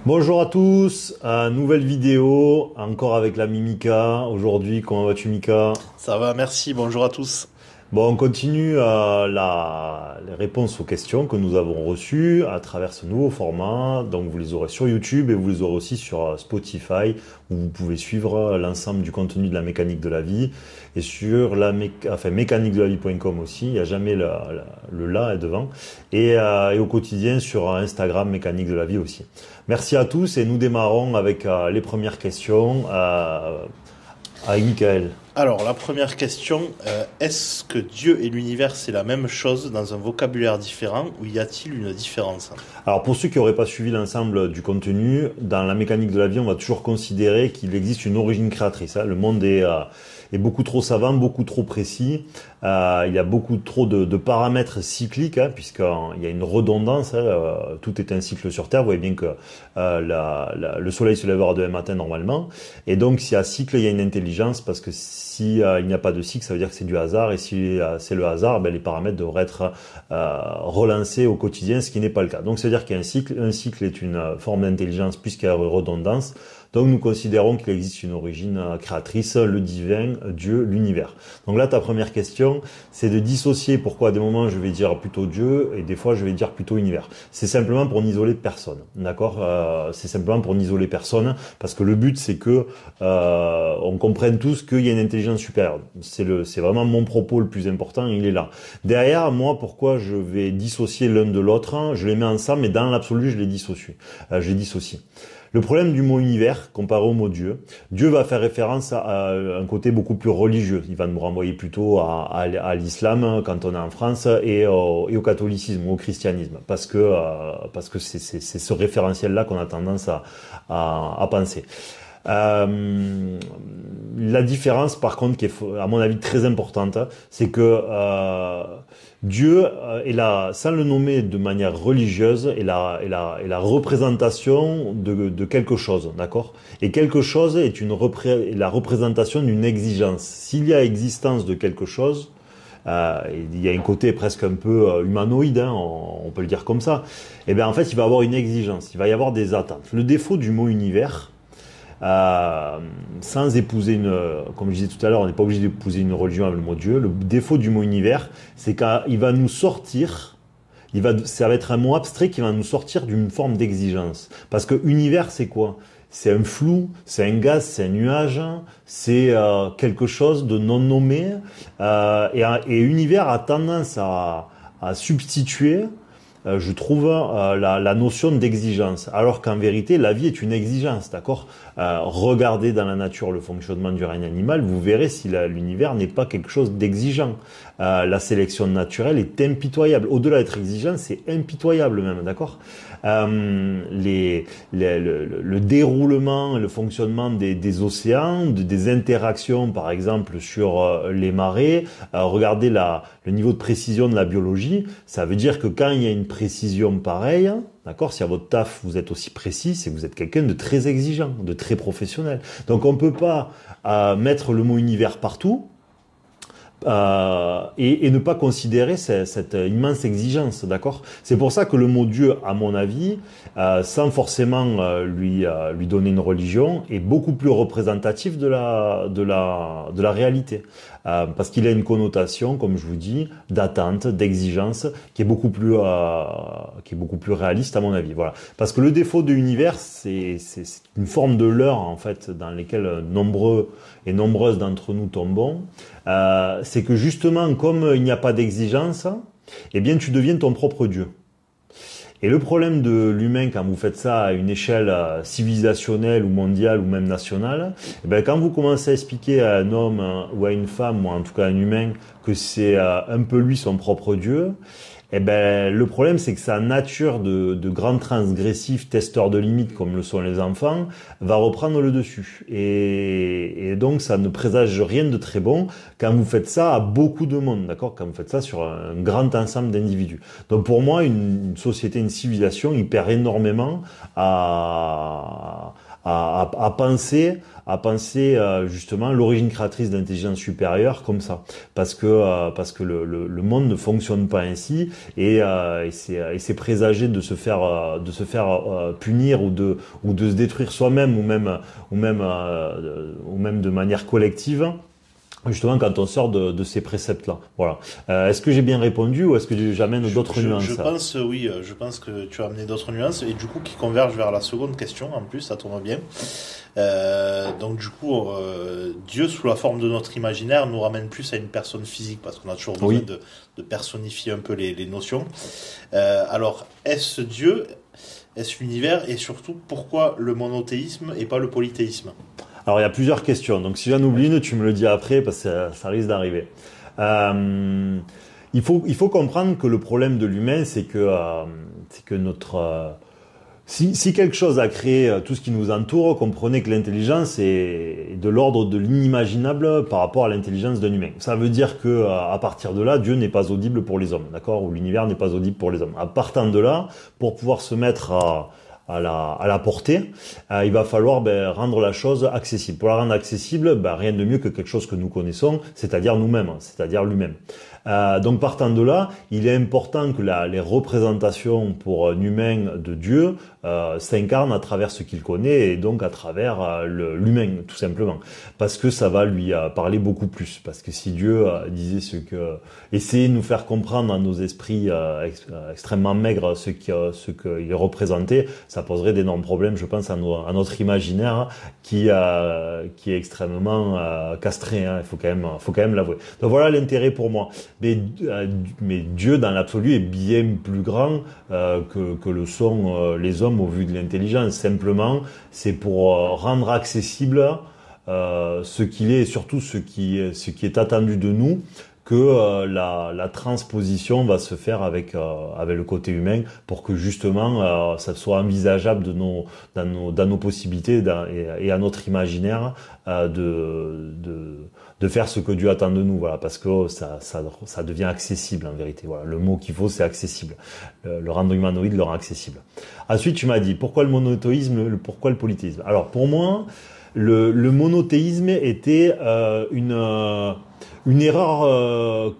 Bonjour à tous, nouvelle vidéo, encore avec la Mimika. Aujourd'hui, comment vas-tu Mika? Ça va, merci, bonjour à tous. Bon, on continue les réponses aux questions que nous avons reçues à travers ce nouveau format. Donc vous les aurez sur YouTube et vous les aurez aussi sur Spotify où vous pouvez suivre l'ensemble du contenu de la mécanique de la vie et sur mécaniquedelavie.com aussi. Il n'y a jamais le là devant et au quotidien sur Instagram mécanique de la vie aussi. Merci à tous et nous démarrons avec les premières questions avec Michael. Alors, la première question, est-ce que Dieu et l'univers, c'est la même chose dans un vocabulaire différent ou y a-t-il une différence? Alors pour ceux qui n'auraient pas suivi l'ensemble du contenu, dans la mécanique de la vie, on va toujours considérer qu'il existe une origine créatrice. Le monde est beaucoup trop savant, beaucoup trop précis. Il y a beaucoup trop de paramètres cycliques, puisqu'il y a une redondance. Tout est un cycle sur Terre. Vous voyez bien que le soleil se lèvera demain matin normalement. Et donc s'il y a cycle, il y a une intelligence, parce que si il n'y a pas de cycle, ça veut dire que c'est du hasard. Et si c'est le hasard, les paramètres devraient être relancés au quotidien, ce qui n'est pas le cas. Donc c'est-à-dire qu'il y a un cycle. Un cycle est une forme d'intelligence puisqu'il y a une redondance. Donc nous considérons qu'il existe une origine créatrice, le divin, Dieu, l'univers. Donc là, ta première question, c'est de dissocier pourquoi à des moments je vais dire plutôt Dieu et des fois je vais dire plutôt univers. C'est simplement pour n'isoler personne, d'accord? C'est simplement pour n'isoler personne, parce que le but c'est que on comprenne tous qu'il y a une intelligence supérieure. C'est vraiment mon propos le plus important, il est là. Derrière, moi, pourquoi je vais dissocier l'un de l'autre? Je les mets ensemble, mais dans l'absolu, je les dissocie. Le problème du mot univers, comparé au mot Dieu, Dieu va faire référence à un côté beaucoup plus religieux. Il va nous renvoyer plutôt à l'islam quand on est en France et au catholicisme, au christianisme, parce que c'est ce référentiel-là qu'on a tendance à penser. La différence, par contre, qui est à mon avis très importante, c'est que Dieu est là, sans le nommer de manière religieuse, est la représentation de quelque chose, d'accord? Et quelque chose est la représentation d'une exigence. S'il y a existence de quelque chose, il y a un côté presque un peu humanoïde, on peut le dire comme ça. Et bien en fait, il va y avoir une exigence, il va y avoir des attentes. Le défaut du mot univers, sans épouser comme je disais tout à l'heure, on n'est pas obligé d'épouser une religion avec le mot Dieu. Le défaut du mot univers, c'est qu'il va nous sortir, ça va être un mot abstrait qui va nous sortir d'une forme d'exigence. Parce que univers, c'est quoi? C'est un flou, c'est un gaz, c'est un nuage, c'est quelque chose de non nommé. Et univers a tendance à substituer, je trouve, la notion d'exigence. Alors qu'en vérité, la vie est une exigence, d'accord? Regardez dans la nature le fonctionnement du règne animal, vous verrez si l'univers n'est pas quelque chose d'exigeant. La sélection naturelle est impitoyable. Au-delà d'être exigeant, c'est impitoyable même, d'accord? Le déroulement, le fonctionnement des océans, des interactions, par exemple, sur les marées. Regardez le niveau de précision de la biologie. Ça veut dire que quand il y a une précision pareille, d'accord, si à votre taf vous êtes aussi précis, c'est que vous êtes quelqu'un de très exigeant, de très professionnel. Donc on ne peut pas mettre le mot univers partout. Et ne pas considérer cette immense exigence, d'accord? C'est pour ça que le mot Dieu, à mon avis, sans forcément lui donner une religion, est beaucoup plus représentatif de la réalité, parce qu'il a une connotation, comme je vous dis, d'attente, d'exigence, qui est beaucoup plus réaliste à mon avis. Voilà. Parce que le défaut de l'univers, c'est une forme de leurre en fait, dans lesquelles nombreux et nombreuses d'entre nous tombons. C'est que justement, comme il n'y a pas d'exigence, eh bien tu deviens ton propre Dieu. Et le problème de l'humain, quand vous faites ça à une échelle civilisationnelle ou mondiale ou même nationale, eh bien, quand vous commencez à expliquer à un homme ou à une femme, ou en tout cas à un humain, que c'est un peu lui son propre Dieu, eh ben, le problème, c'est que sa nature de grand transgressif, testeur de limites, comme le sont les enfants, va reprendre le dessus. Et donc, ça ne présage rien de très bon quand vous faites ça à beaucoup de monde, d'accord? Quand vous faites ça sur un grand ensemble d'individus. Donc, pour moi, une société, une civilisation, il perd énormément à à penser justement l'origine créatrice de l'intelligence supérieure comme ça, parce que le monde ne fonctionne pas ainsi, et c'est présager de se faire punir ou de se détruire soi-même, ou même de manière collective, justement quand on sort de ces préceptes-là. Voilà. Est-ce que j'ai bien répondu, ou est-ce que j'amène d'autres nuances? Je pense, oui, je pense que tu as amené d'autres nuances, et du coup qui convergent vers la seconde question, en plus, ça tombe bien. Donc du coup, Dieu sous la forme de notre imaginaire nous ramène plus à une personne physique, parce qu'on a toujours besoin de personnifier un peu les notions. Alors, est-ce Dieu, est-ce l'univers, et surtout, pourquoi le monothéisme et pas le polythéisme? Alors, il y a plusieurs questions. Donc, si j'en oublie une, tu me le dis après, parce que ça risque d'arriver. Il faut comprendre que le problème de l'humain, c'est que notre... Si quelque chose a créé tout ce qui nous entoure, comprenez que l'intelligence est de l'ordre de l'inimaginable par rapport à l'intelligence d'un humain. Ça veut dire que à partir de là, Dieu n'est pas audible pour les hommes, d'accord? Ou l'univers n'est pas audible pour les hommes. À partir de là, pour pouvoir se mettre à la portée, il va falloir rendre la chose accessible. Pour la rendre accessible, rien de mieux que quelque chose que nous connaissons, c'est-à-dire nous-mêmes, c'est-à-dire lui-même. Donc partant de là, il est important que les représentations pour un humain de Dieu s'incarnent à travers ce qu'il connaît, et donc à travers l'humain, tout simplement. Parce que ça va lui parler beaucoup plus. Parce que si Dieu disait essayait de nous faire comprendre à nos esprits extrêmement maigres ce qu'il représentait, ça poserait d'énormes problèmes, je pense, à notre imaginaire qui est extrêmement castré, hein. Il faut quand même l'avouer. Donc voilà l'intérêt pour moi. Mais Dieu, dans l'absolu, est bien plus grand que le sont les hommes au vu de l'intelligence. Simplement, c'est pour rendre accessible ce qu'il est, et surtout ce qui est attendu de nous, que la transposition va se faire avec le côté humain, pour que justement ça soit envisageable dans nos possibilités et à notre imaginaire de faire ce que Dieu attend de nous, voilà, parce que ça devient accessible en vérité. Voilà, le mot qu'il faut, c'est accessible. Le rendre humanoïde le rend accessible. Ensuite, tu m'as dit pourquoi le monothéisme, pourquoi le polythéisme. Alors pour moi, le monothéisme était une erreur.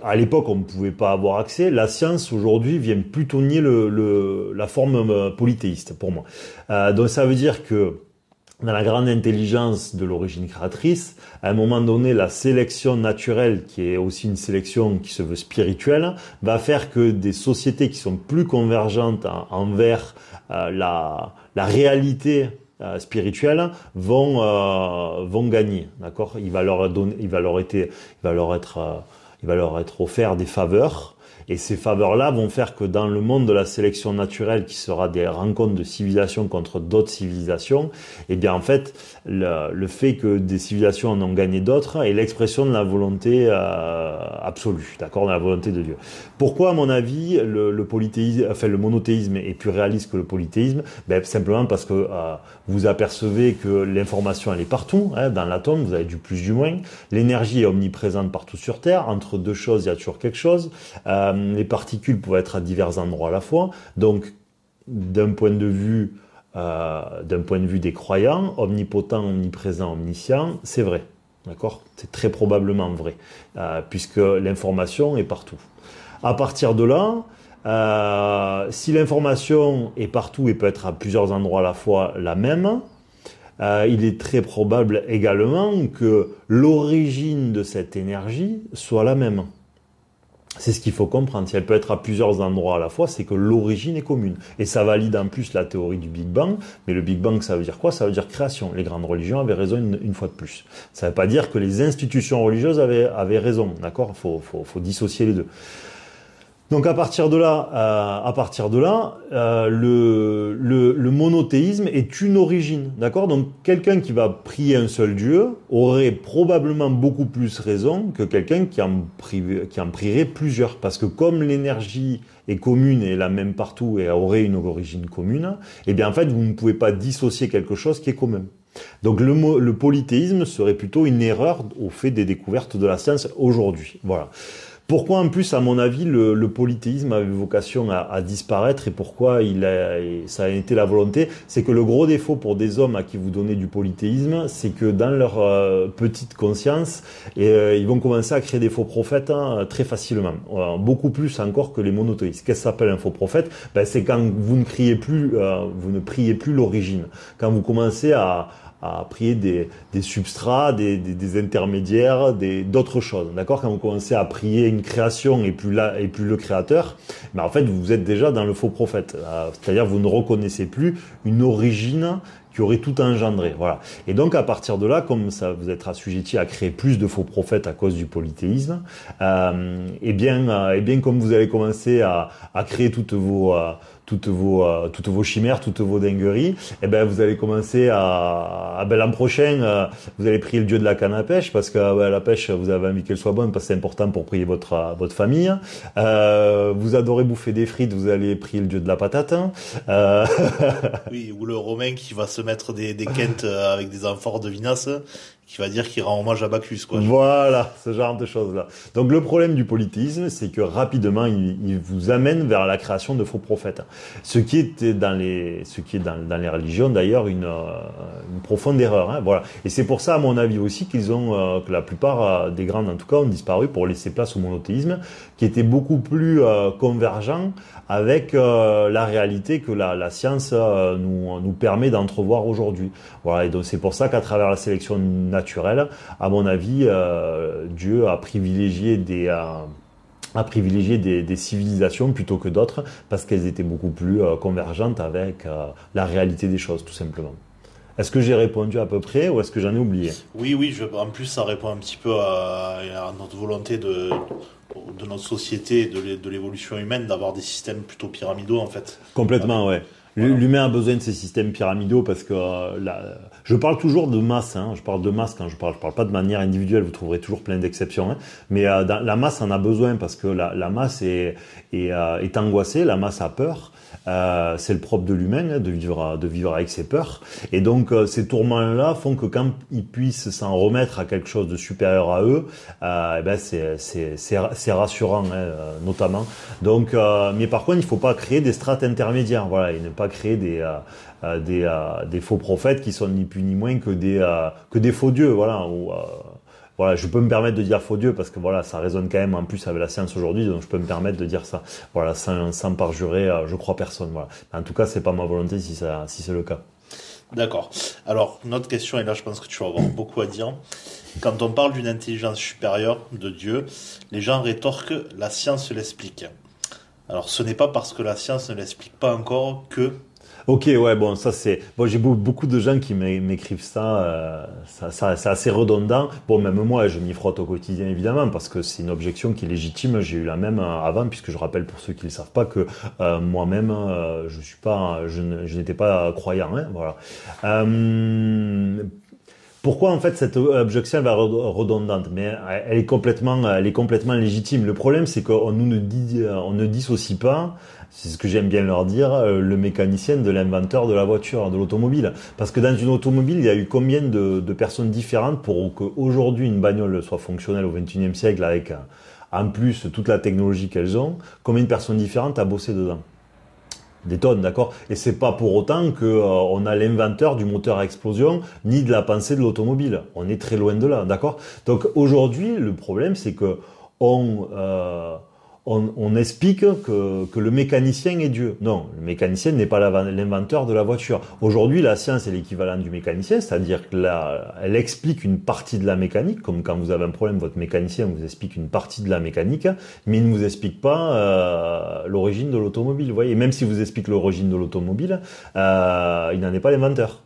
À l'époque, on ne pouvait pas avoir accès. La science aujourd'hui vient plutôt nier la forme polythéiste pour moi. Donc ça veut dire que dans la grande intelligence de l'origine créatrice, à un moment donné, la sélection naturelle, qui est aussi une sélection qui se veut spirituelle, va faire que des sociétés qui sont plus convergentes envers la réalité spirituelle vont gagner, d'accord? Il va leur être offert des faveurs. Et ces faveurs-là vont faire que dans le monde de la sélection naturelle, qui sera des rencontres de civilisations contre d'autres civilisations, eh bien en fait, le fait que des civilisations en ont gagné d'autres est l'expression de la volonté absolue, d'accord, de la volonté de Dieu. Pourquoi, à mon avis, le monothéisme est plus réaliste que le polythéisme? Simplement parce que vous apercevez que l'information, elle est partout, hein, dans l'atome, vous avez du plus du moins. L'énergie est omniprésente partout sur Terre. Entre deux choses, il y a toujours quelque chose. Les particules peuvent être à divers endroits à la fois. Donc, d'un point de vue des croyants, omnipotent, omniprésent, omniscient, c'est vrai. D'accord? C'est très probablement vrai, puisque l'information est partout. À partir de là, si l'information est partout et peut être à plusieurs endroits à la fois la même, il est très probable également que l'origine de cette énergie soit la même. C'est ce qu'il faut comprendre. Si elle peut être à plusieurs endroits à la fois, c'est que l'origine est commune. Et ça valide en plus la théorie du Big Bang. Mais le Big Bang, ça veut dire quoi? Ça veut dire création. Les grandes religions avaient raison une fois de plus. Ça ne veut pas dire que les institutions religieuses avaient raison. D'accord? Faut dissocier les deux. Donc à partir de là, le monothéisme est une origine, d'accord? Donc quelqu'un qui va prier un seul Dieu aurait probablement beaucoup plus raison que quelqu'un qui en prierait plusieurs, parce que comme l'énergie est commune et la même partout et aurait une origine commune, eh bien en fait vous ne pouvez pas dissocier quelque chose qui est commun. Donc le polythéisme serait plutôt une erreur au fait des découvertes de la science aujourd'hui. Voilà. Pourquoi en plus, à mon avis, le polythéisme avait vocation à disparaître et pourquoi ça a été la volonté, c'est que le gros défaut pour des hommes à qui vous donnez du polythéisme, c'est que dans leur petite conscience, ils vont commencer à créer des faux prophètes très facilement, beaucoup plus encore que les monothéistes. Qu'est-ce que ça s'appelle un faux prophète? C'est quand vous ne priez plus l'origine, quand vous commencez à prier des substrats, des intermédiaires, d'autres choses. D'accord? Quand vous commencez à prier une création et plus le créateur, en fait, vous êtes déjà dans le faux prophète. C'est-à-dire, vous ne reconnaissez plus une origine qui aurait tout engendré. Voilà. Et donc, à partir de là, comme ça, vous êtes assujetti à créer plus de faux prophètes à cause du polythéisme, et bien, comme vous allez commencer à créer toutes vos chimères, toutes vos dingueries, vous allez commencer l'an prochain, vous allez prier le dieu de la canne à pêche, parce que la pêche, vous avez envie qu'elle soit bonne, parce que c'est important pour prier votre famille. Vous adorez bouffer des frites, vous allez prier le dieu de la patate. Oui, ou le Romain qui va se mettre des quintes avec des amphores de vinasse, qui va dire qu'il rend hommage à Bacchus, quoi. Voilà, ce genre de choses-là. Donc le problème du polythéisme, c'est que rapidement, il vous amène vers la création de faux prophètes. Ce qui est dans les religions, d'ailleurs, une profonde erreur. Hein, voilà. Et c'est pour ça, à mon avis aussi, que la plupart des grands, en tout cas, ont disparu pour laisser place au monothéisme, qui était beaucoup plus convergent avec la réalité que la science nous permet d'entrevoir aujourd'hui. Voilà. Et donc c'est pour ça qu'à travers la sélection naturelle, à mon avis, Dieu a privilégié des civilisations plutôt que d'autres parce qu'elles étaient beaucoup plus convergentes avec la réalité des choses, tout simplement. Est-ce que j'ai répondu à peu près ou est-ce que j'en ai oublié? Oui, en plus ça répond un petit peu à notre volonté de notre société, de l'évolution humaine, d'avoir des systèmes plutôt pyramidaux en fait. Complètement, ouais. Voilà. L'humain a besoin de ces systèmes pyramidaux parce que je parle toujours de masse, hein, je parle de masse quand je parle pas de manière individuelle, vous trouverez toujours plein d'exceptions, hein, mais la masse en a besoin parce que la masse est angoissée, la masse a peur. C'est le propre de l'humain, hein, de vivre avec ses peurs. Et donc ces tourments-là font que quand ils puissent s'en remettre à quelque chose de supérieur à eux, c'est rassurant, hein, notamment. Donc, mais par contre, il faut pas créer des strates intermédiaires, voilà, et ne pas créer des faux prophètes qui sont ni plus ni moins que des faux dieux, voilà. Voilà, je peux me permettre de dire faux Dieu parce que voilà, ça résonne quand même en plus avec la science aujourd'hui, donc je peux me permettre de dire ça. Voilà, sans parjurer, je crois personne. Voilà. En tout cas, c'est pas ma volonté si c'est le cas. D'accord. Alors, notre question, et là je pense que tu vas avoir beaucoup à dire. Quand on parle d'une intelligence supérieure de Dieu, les gens rétorquent la science l'explique. Alors, ce n'est pas parce que la science ne l'explique pas encore que... Ok, ouais, bon, ça c'est... Bon, j'ai beaucoup de gens qui m'écrivent ça, c'est assez redondant. Bon, même moi, je m'y frotte au quotidien, évidemment, parce que c'est une objection qui est légitime. J'ai eu la même avant, puisque je rappelle pour ceux qui ne le savent pas que moi-même, je n'étais pas croyant, hein, voilà. Pourquoi en fait cette objection va redondante? Mais elle est complètement légitime. Le problème, c'est qu'on ne dissocie pas, c'est ce que j'aime bien leur dire, le mécanicien de l'inventeur de la voiture, de l'automobile. Parce que dans une automobile, il y a eu combien de personnes différentes pour qu'aujourd'hui une bagnole soit fonctionnelle au XXIe siècle avec en plus toute la technologie qu'elles ont, combien de personnes différentes a bossé dedans? Des tonnes, d'accord? Et c'est pas pour autant que on a l'inventeur du moteur à explosion ni de la pensée de l'automobile. On est très loin de là, d'accord? Donc aujourd'hui, le problème, c'est que on explique que le mécanicien est Dieu. Non, le mécanicien n'est pas l'inventeur de la voiture. Aujourd'hui, la science est l'équivalent du mécanicien, c'est-à-dire que elle explique une partie de la mécanique, comme quand vous avez un problème, votre mécanicien vous explique une partie de la mécanique, mais il ne vous explique pas l'origine de l'automobile. Vous voyez, même si vous explique l'origine de l'automobile, il n'en est pas l'inventeur.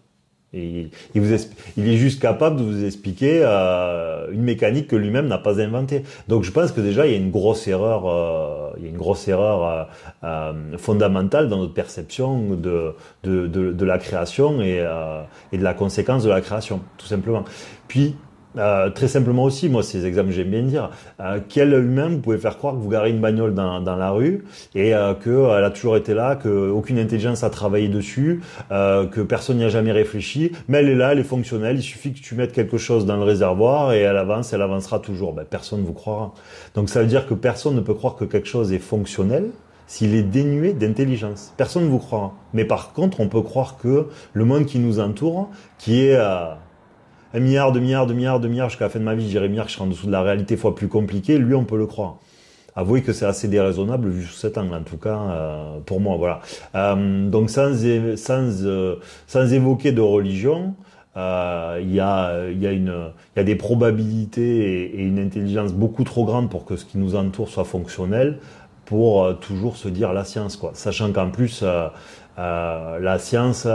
Et il est juste capable de vous expliquer une mécanique que lui-même n'a pas inventée. Donc je pense que déjà il y a une grosse erreur, fondamentale dans notre perception de la création et de la conséquence de la création, tout simplement. Puis Très simplement aussi, moi, ces exemples, j'aime bien dire. Quel humain vous pouvez faire croire que vous garez une bagnole dans la rue et qu'elle a toujours été là, qu'aucune intelligence a travaillé dessus, que personne n'y a jamais réfléchi, mais elle est là, elle est fonctionnelle, il suffit que tu mettes quelque chose dans le réservoir et elle avance, elle avancera toujours. Ben, personne ne vous croira. Donc ça veut dire que personne ne peut croire que quelque chose est fonctionnel s'il est dénué d'intelligence. Personne ne vous croira. Mais par contre, on peut croire que le monde qui nous entoure, qui est... 1 milliard, 2 milliards, jusqu'à la fin de ma vie, je dirais milliard, je serai en dessous de la réalité fois plus compliquée, lui, on peut le croire. Avouez que c'est assez déraisonnable vu sous cet angle, en tout cas, pour moi, voilà. Donc, sans évoquer de religion, il y a des probabilités et une intelligence beaucoup trop grande pour que ce qui nous entoure soit fonctionnel, pour toujours se dire la science, quoi. Sachant qu'en plus, la science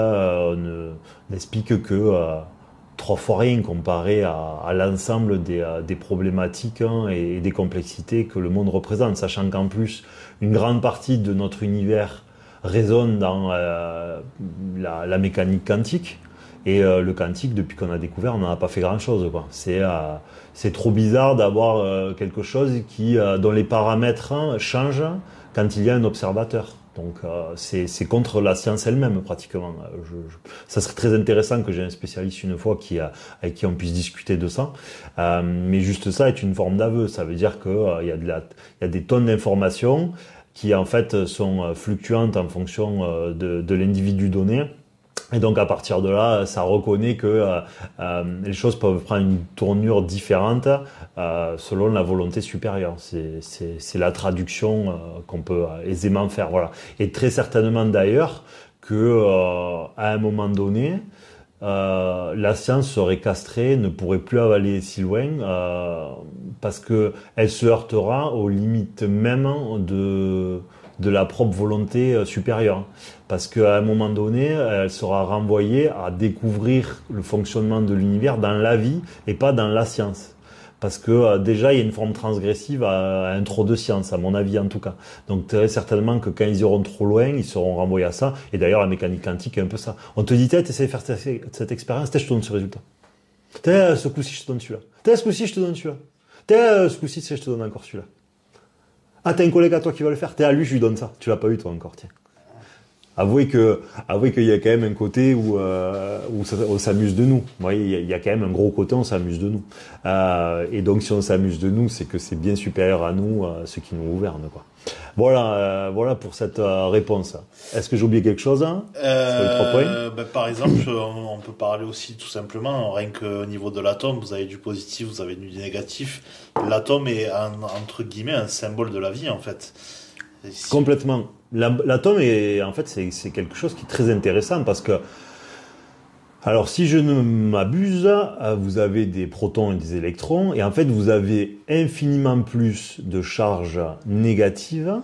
n'explique que... 3 fois rien comparé à l'ensemble des problématiques et des complexités que le monde représente, sachant qu'en plus, une grande partie de notre univers résonne dans la mécanique quantique, et le quantique, depuis qu'on a découvert, on n'en a pas fait grand-chose, quoi. C'est trop bizarre d'avoir quelque chose dont les paramètres changent quand il y a un observateur. Donc c'est contre la science elle-même pratiquement. Ça serait très intéressant que j'ai un spécialiste une fois avec qui on puisse discuter de ça. Mais juste ça est une forme d'aveu. Ça veut dire que il y a des tonnes d'informations qui en fait sont fluctuantes en fonction de l'individu donné. Et donc à partir de là, ça reconnaît que les choses peuvent prendre une tournure différente selon la volonté supérieure. C'est la traduction qu'on peut aisément faire. Voilà. Et très certainement d'ailleurs que à un moment donné, la science serait castrée, ne pourrait plus aller si loin parce que elle se heurtera aux limites même de la propre volonté supérieure. Parce qu'à un moment donné, elle sera renvoyée à découvrir le fonctionnement de l'univers dans la vie et pas dans la science. Parce que déjà, il y a une forme transgressive à un trop de science, à mon avis en tout cas. Donc très certainement que quand ils iront trop loin, ils seront renvoyés à ça. Et d'ailleurs, la mécanique quantique est un peu ça. On te dit, t'essaies de faire cette expérience, je te donne ce résultat. Ce coup-ci, je te donne celui-là. Ce coup-ci, je te donne celui-là. Ce coup-ci, je te donne encore celui-là. Ah, t'as un collègue à toi qui va le faire. À lui, je lui donne ça. Tu l'as pas eu toi encore, tiens. Avouez qu'il y a quand même un côté où on s'amuse de nous. Vous voyez, il y a quand même un gros côté, on s'amuse de nous. Et donc, si on s'amuse de nous, c'est que c'est bien supérieur à nous, ce qui nous gouverne, quoi. Voilà pour cette réponse. Est-ce que j'ai oublié quelque chose sur les 3 points? Par exemple, on peut parler aussi tout simplement, rien qu'au niveau de l'atome, vous avez du positif, vous avez du négatif. L'atome est entre guillemets un symbole de la vie, en fait. Complètement. L'atome est, en fait, c'est quelque chose qui est très intéressant parce que, alors si je ne m'abuse, vous avez des protons et des électrons et en fait vous avez infiniment plus de charges négatives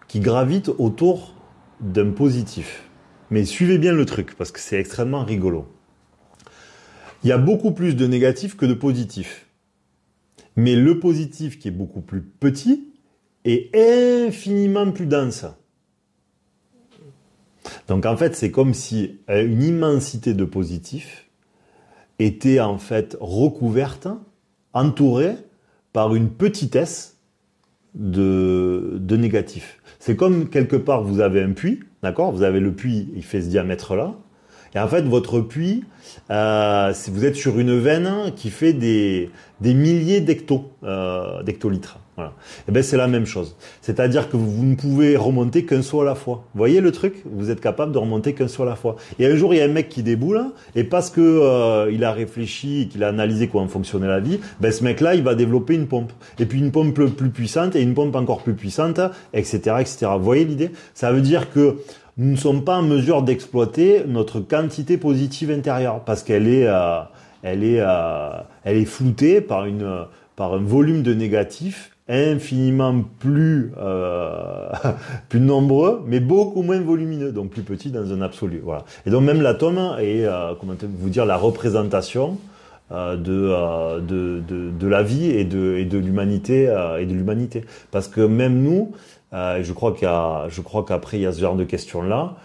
qui gravitent autour d'un positif. Mais suivez bien le truc parce que c'est extrêmement rigolo. Il y a beaucoup plus de négatifs que de positifs. Mais le positif qui est beaucoup plus petit est infiniment plus dense. Donc en fait, c'est comme si une immensité de positifs était en fait recouverte, entourée par une petitesse de négatifs. C'est comme quelque part vous avez un puits, d'accord ? Vous avez le puits, il fait ce diamètre-là. Et en fait, votre puits, vous êtes sur une veine qui fait des milliers d'hectolitres. Voilà. Et ben c'est la même chose. C'est-à-dire que vous ne pouvez remonter qu'un saut à la fois. Vous voyez le truc ? Vous êtes capable de remonter qu'un saut à la fois. Et un jour, il y a un mec qui déboule, et parce que il a réfléchi et qu'il a analysé comment fonctionnait la vie, ben ce mec-là, il va développer une pompe. Et puis une pompe plus puissante, et une pompe encore plus puissante, etc., etc. Vous voyez l'idée ? Ça veut dire que nous ne sommes pas en mesure d'exploiter notre quantité positive intérieure parce qu'elle est floutée par un volume de négatifs infiniment plus nombreux, mais beaucoup moins volumineux, donc plus petit dans un absolu. Voilà. Et donc même l'atome est, comment vous dire, la représentation de la vie et de l'humanité, parce que même nous, je crois qu'après il y a ce genre de questions là.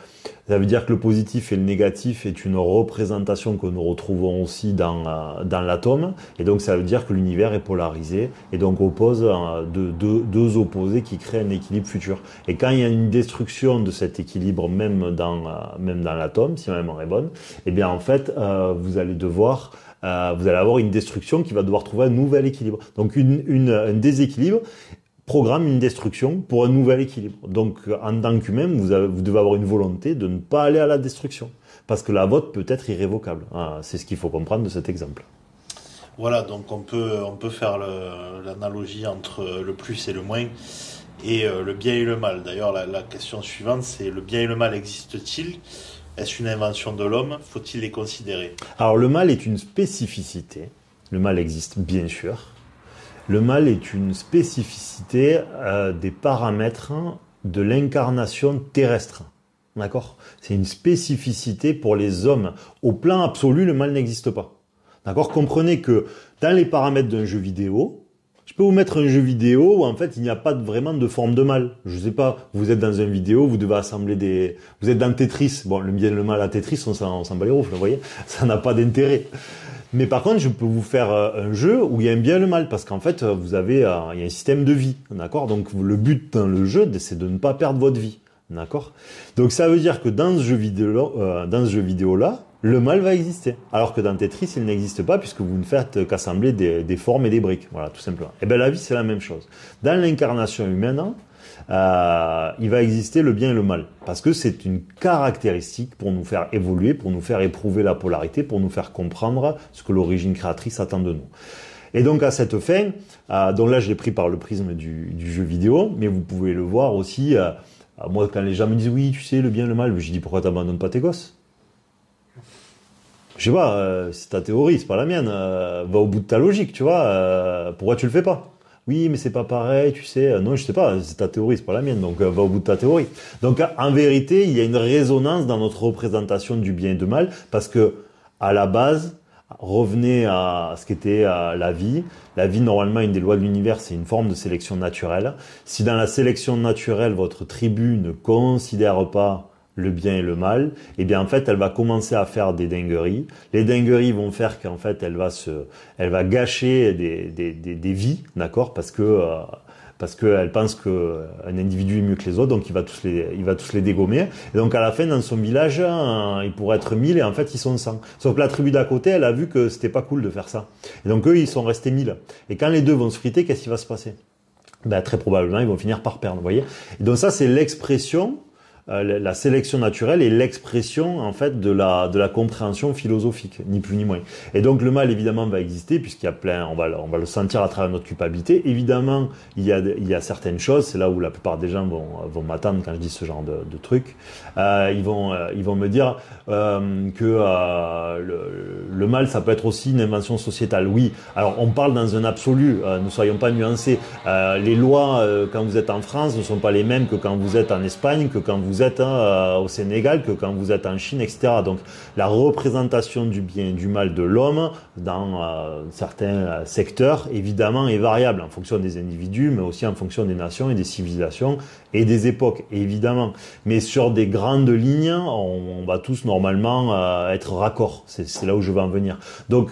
Ça veut dire que le positif et le négatif est une représentation que nous retrouvons aussi dans l'atome. Et donc, ça veut dire que l'univers est polarisé et donc oppose deux opposés qui créent un équilibre futur. Et quand il y a une destruction de cet équilibre, même dans l'atome, si ma mémoire est bonne, eh bien, en fait, vous allez avoir une destruction qui va devoir trouver un nouvel équilibre. Donc, un déséquilibre programme une destruction pour un nouvel équilibre. Donc, en tant qu'humain, vous devez avoir une volonté de ne pas aller à la destruction. Parce que la vôtre peut être irrévocable. C'est ce qu'il faut comprendre de cet exemple. Voilà, donc on peut faire l'analogie entre le plus et le moins et le bien et le mal. D'ailleurs, la question suivante, c'est le bien et le mal existe-t-il ? Est-ce une invention de l'homme ? Faut-il les considérer ? Alors, le mal est une spécificité. Le mal existe, bien sûr. Le mal est une spécificité des paramètres de l'incarnation terrestre. D'accord ? C'est une spécificité pour les hommes. Au plan absolu, le mal n'existe pas. D'accord ? Comprenez que dans les paramètres d'un jeu vidéo, je peux vous mettre un jeu vidéo où en fait il n'y a pas vraiment de forme de mal. Je sais pas, vous êtes dans un vidéo, vous devez assembler vous êtes dans Tetris. Bon, le bien et le mal à Tetris, on s'en bat les roufles, vous voyez ? Ça n'a pas d'intérêt. Mais par contre, je peux vous faire un jeu où il y a un bien et le mal, parce qu'en fait, il y a un système de vie, d'accord ? Donc, le but dans le jeu, c'est de ne pas perdre votre vie, d'accord ? Donc, ça veut dire que dans ce jeu vidéo-là, le mal va exister. Alors que dans Tetris, il n'existe pas, puisque vous ne faites qu'assembler des formes et des briques, voilà, tout simplement. Et bien, la vie, c'est la même chose. Dans l'incarnation humaine, il va exister le bien et le mal, parce que c'est une caractéristique pour nous faire évoluer, pour nous faire éprouver la polarité, pour nous faire comprendre ce que l'origine créatrice attend de nous. Et donc à cette fin, donc là je l'ai pris par le prisme du jeu vidéo, mais vous pouvez le voir aussi, moi quand les gens me disent oui tu sais le bien et le mal, je dis pourquoi t'abandonnes pas tes gosses ? Je sais pas, c'est ta théorie, c'est pas la mienne, va au bout de ta logique, tu vois, pourquoi tu le fais pas ? Oui, mais c'est pas pareil, tu sais. Non, je sais pas, c'est ta théorie, c'est pas la mienne, donc va au bout de ta théorie. Donc en vérité, il y a une résonance dans notre représentation du bien et du mal, parce que à la base, revenez à ce qu'était la vie. La vie, normalement, une des lois de l'univers, c'est une forme de sélection naturelle. Si dans la sélection naturelle, votre tribu ne considère pas le bien et le mal, et bien en fait elle va commencer à faire des dingueries. Les dingueries vont faire qu'en fait elle va gâcher des vies, d'accord, parce qu'elle pense qu'un individu est mieux que les autres, donc il va tous les dégommer. Et donc à la fin dans son village, il pourrait être 1000 et en fait ils sont 100. Sauf que la tribu d'à côté, elle a vu que c'était pas cool de faire ça. Et donc eux ils sont restés 1000. Et quand les deux vont se friter, qu'est-ce qui va se passer ? Ben, très probablement ils vont finir par perdre, vous voyez. Et donc ça c'est l'expression. La sélection naturelle est l'expression en fait de la compréhension philosophique, ni plus ni moins. Et donc le mal évidemment va exister puisqu'il y a plein, on va le sentir à travers notre culpabilité. Évidemment, il y a certaines choses, c'est là où la plupart des gens vont m'attendre quand je dis ce genre de trucs. Ils vont me dire que le mal ça peut être aussi une invention sociétale. Oui. Alors on parle dans un absolu, ne soyons pas nuancés. Les lois quand vous êtes en France ne sont pas les mêmes que quand vous êtes en Espagne, que quand vous êtes au Sénégal, que quand vous êtes en Chine, etc. Donc la représentation du bien et du mal de l'homme dans certains secteurs, évidemment, est variable en fonction des individus, mais aussi en fonction des nations et des civilisations et des époques, évidemment. Mais sur des grandes lignes, on va tous normalement être raccord. C'est là où je veux en venir. Donc,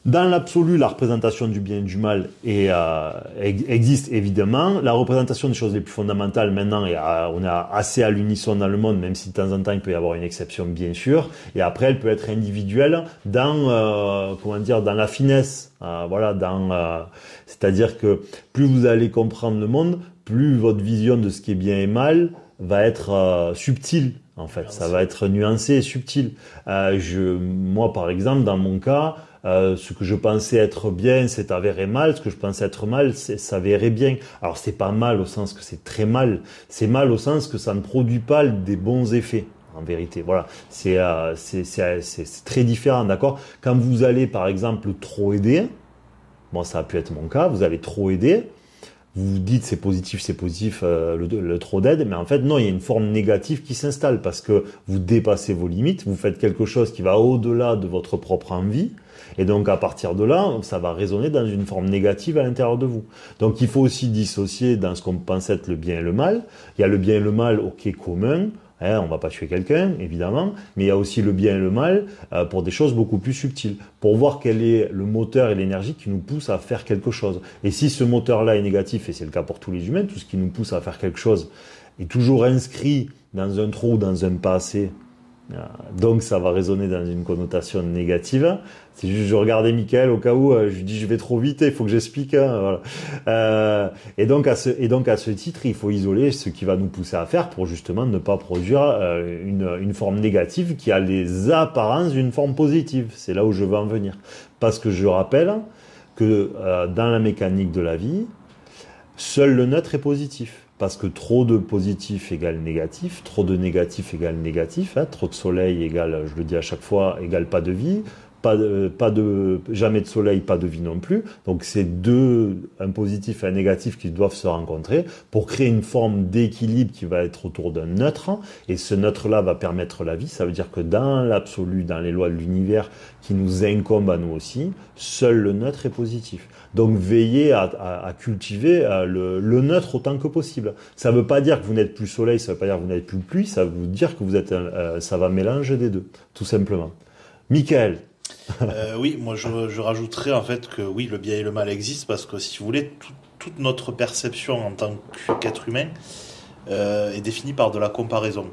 dans l'absolu, la représentation du bien et du mal existe évidemment. La représentation des choses les plus fondamentales maintenant, on est assez à l'unisson dans le monde, même si de temps en temps il peut y avoir une exception bien sûr. Et après, elle peut être individuelle dans dans la finesse. C'est-à-dire que plus vous allez comprendre le monde, plus votre vision de ce qui est bien et mal va être subtile. En fait, ça va être nuancé et subtil. Moi, par exemple, dans mon cas, ce que je pensais être bien, c'est avéré mal. Ce que je pensais être mal, c'est s'avérer bien. Alors, c'est pas mal au sens que c'est très mal. C'est mal au sens que ça ne produit pas des bons effets. En vérité, voilà, c'est très différent, d'accord. Quand vous allez, par exemple, trop aider, bon, ça a pu être mon cas. Vous allez trop aider. Vous vous dites c'est positif, le trop d'aide, mais en fait non, il y a une forme négative qui s'installe parce que vous dépassez vos limites, vous faites quelque chose qui va au-delà de votre propre envie, et donc à partir de là, ça va résonner dans une forme négative à l'intérieur de vous. Donc il faut aussi dissocier dans ce qu'on pense être le bien et le mal. Il y a le bien et le mal, ok, commun. On va pas tuer quelqu'un, évidemment, mais il y a aussi le bien et le mal pour des choses beaucoup plus subtiles, pour voir quel est le moteur et l'énergie qui nous pousse à faire quelque chose. Et si ce moteur-là est négatif, et c'est le cas pour tous les humains, tout ce qui nous pousse à faire quelque chose est toujours inscrit dans un trop ou dans un pas assez, donc ça va résonner dans une connotation négative. C'est juste, je regardais Michael au cas où, je lui dis je vais trop vite, il faut que j'explique. Voilà. Et donc à ce titre, il faut isoler ce qui va nous pousser à faire pour justement ne pas produire une forme négative qui a les apparences d'une forme positive. C'est là où je veux en venir. Parce que je rappelle que dans la mécanique de la vie, seul le neutre est positif. Parce que trop de positif égale négatif, trop de négatif égale négatif, trop de soleil égale, je le dis à chaque fois, égale pas de vie, jamais de soleil, pas de vie non plus. Donc c'est un positif et un négatif qui doivent se rencontrer pour créer une forme d'équilibre qui va être autour d'un neutre. Et ce neutre-là va permettre la vie. Ça veut dire que dans l'absolu, dans les lois de l'univers qui nous incombent à nous aussi, seul le neutre est positif. Donc veillez à cultiver le neutre autant que possible. Ça ne veut pas dire que vous n'êtes plus soleil, ça ne veut pas dire que vous n'êtes plus pluie, ça veut dire que vous êtes ça va mélanger des deux, tout simplement. Michael. Oui, moi je rajouterais en fait que oui, le bien et le mal existent parce que si vous voulez, toute notre perception en tant qu'être humain est définie par de la comparaison.